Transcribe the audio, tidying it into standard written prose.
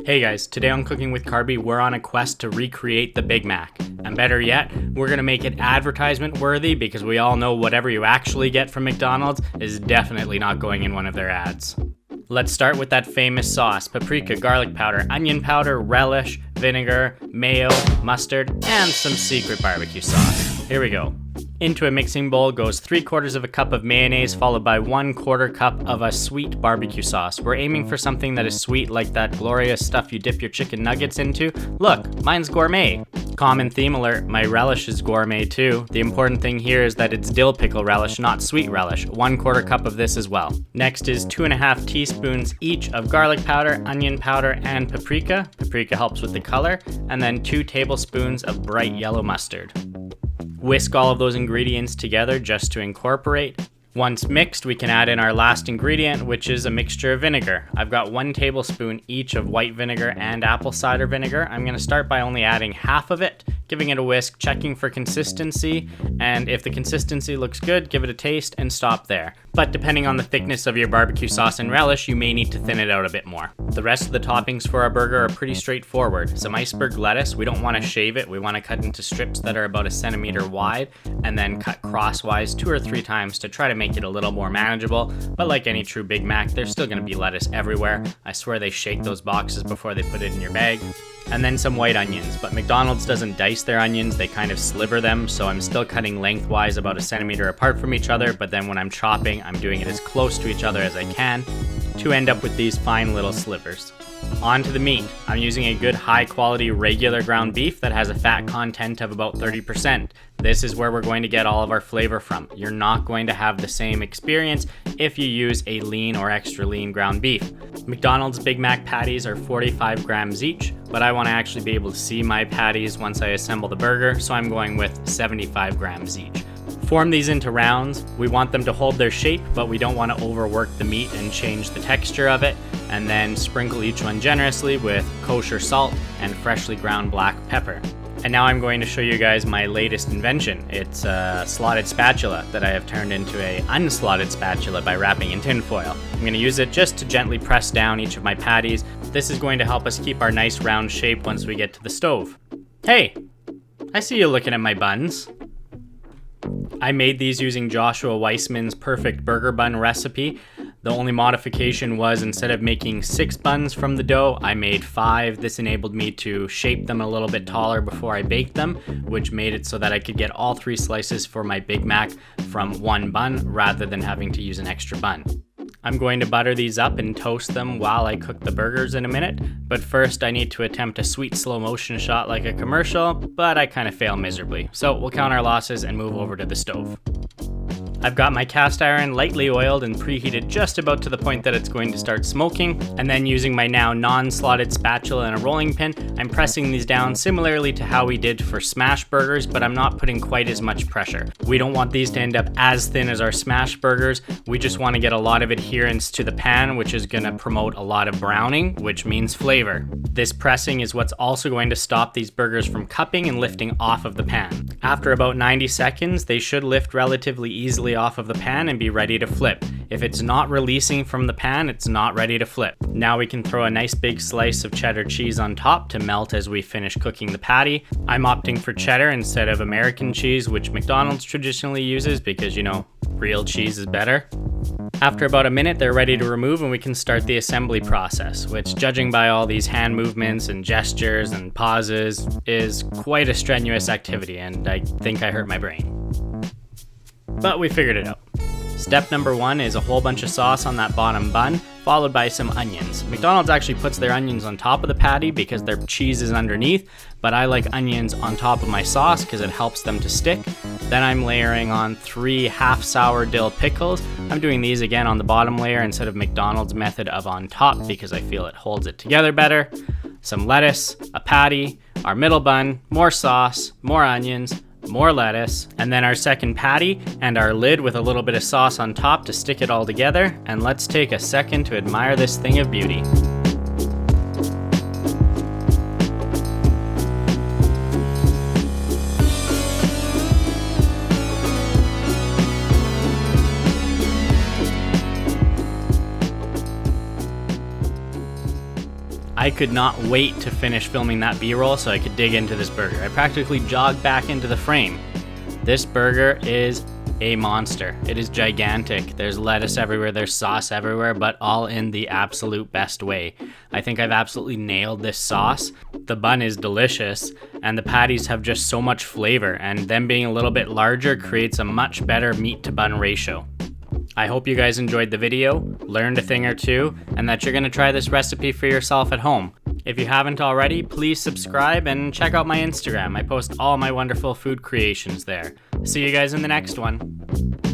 Hey guys, today on Cooking with Carby, we're on a quest to recreate the Big Mac. And better yet, we're gonna make it advertisement worthy because we all know whatever you actually get from McDonald's is definitely not going in one of their ads. Let's start with that famous sauce: paprika, garlic powder, onion powder, relish, vinegar, mayo, mustard, and some secret barbecue sauce. Here we go. Into a mixing bowl goes 3/4 of a cup of mayonnaise, followed by 1/4 cup of a sweet barbecue sauce. We're aiming for something that is sweet, like that glorious stuff you dip your chicken nuggets into. Look, mine's gourmet. Common theme alert, my relish is gourmet too. The important thing here is that it's dill pickle relish, not sweet relish. 1/4 cup of this as well. Next is 2.5 teaspoons each of garlic powder, onion powder, and paprika. Paprika helps with the color. And then 2 tablespoons of bright yellow mustard. Whisk all of those ingredients together just to incorporate. Once mixed, we can add in our last ingredient, which is a mixture of vinegar. I've got 1 tablespoon each of white vinegar and apple cider vinegar. I'm going to start by only adding half of it, giving it a whisk, checking for consistency, and if the consistency looks good, give it a taste and stop there. But depending on the thickness of your barbecue sauce and relish, you may need to thin it out a bit more. The rest of the toppings for our burger are pretty straightforward. Some iceberg lettuce, we don't want to shave it, we want to cut into strips that are about 1 centimeter wide, and then cut crosswise 2 or 3 times to try to make it a little more manageable. But like any true Big Mac, there's still going to be lettuce everywhere. I swear they shake those boxes before they put it in your bag. And then some white onions, but McDonald's doesn't dice their onions, they kind of sliver them, so I'm still cutting lengthwise about 1 centimeter apart from each other, but then when I'm chopping, I'm doing it as close to each other as I can to end up with these fine little slivers. On to the meat. I'm using a good high quality regular ground beef that has a fat content of about 30%. This is where we're going to get all of our flavor from. You're not going to have the same experience if you use a lean or extra lean ground beef. McDonald's Big Mac patties are 45 grams each, but I want to actually be able to see my patties once I assemble the burger, so I'm going with 75 grams each. Form these into rounds. We want them to hold their shape, but we don't want to overwork the meat and change the texture of it. And then sprinkle each one generously with kosher salt and freshly ground black pepper. And now I'm going to show you guys my latest invention. It's a slotted spatula that I have turned into a unslotted spatula by wrapping in tin foil. I'm going to use it just to gently press down each of my patties. This is going to help us keep our nice round shape once we get to the stove. Hey, I see you looking at my buns. I made these using Joshua Weissman's perfect burger bun recipe. The only modification was, instead of making 6 buns from the dough, I made 5. This enabled me to shape them a little bit taller before I baked them, which made it so that I could get all 3 slices for my Big Mac from 1 bun rather than having to use an extra bun. I'm going to butter these up and toast them while I cook the burgers in a minute, but first I need to attempt a sweet slow motion shot like a commercial, but I kind of fail miserably. So we'll count our losses and move over to the stove. I've got my cast iron lightly oiled and preheated just about to the point that it's going to start smoking, and then using my now non-slotted spatula and a rolling pin, I'm pressing these down similarly to how we did for smash burgers, but I'm not putting quite as much pressure. We don't want these to end up as thin as our smash burgers, we just want to get a lot of adherence to the pan, which is going to promote a lot of browning, which means flavor. This pressing is what's also going to stop these burgers from cupping and lifting off of the pan. After about 90 seconds, they should lift relatively easily off of the pan and be ready to flip. If it's not releasing from the pan, it's not ready to flip. Now we can throw a nice big slice of cheddar cheese on top to melt as we finish cooking the patty. I'm opting for cheddar instead of American cheese, which McDonald's traditionally uses because, you know, real cheese is better. After about a minute, they're ready to remove and we can start the assembly process, which, judging by all these hand movements and gestures and pauses, is quite a strenuous activity, and I think I hurt my brain. But we figured it out. Step number 1 is a whole bunch of sauce on that bottom bun, followed by some onions. McDonald's actually puts their onions on top of the patty because their cheese is underneath, but I like onions on top of my sauce because it helps them to stick. Then I'm layering on 3 half-sour dill pickles. I'm doing these again on the bottom layer instead of McDonald's method of on top because I feel it holds it together better. Some lettuce, a patty, our middle bun, more sauce, more onions, more lettuce, and then our second patty and our lid with a little bit of sauce on top to stick it all together. And let's take a second to admire this thing of beauty. I could not wait to finish filming that B-roll so I could dig into this burger. I practically jogged back into the frame. This burger is a monster. It is gigantic. There's lettuce everywhere, there's sauce everywhere, but all in the absolute best way. I think I've absolutely nailed this sauce. The bun is delicious, and the patties have just so much flavor, and them being a little bit larger creates a much better meat to bun ratio. I hope you guys enjoyed the video, learned a thing or two, and that you're gonna try this recipe for yourself at home. If you haven't already, please subscribe and check out my Instagram. I post all my wonderful food creations there. See you guys in the next one.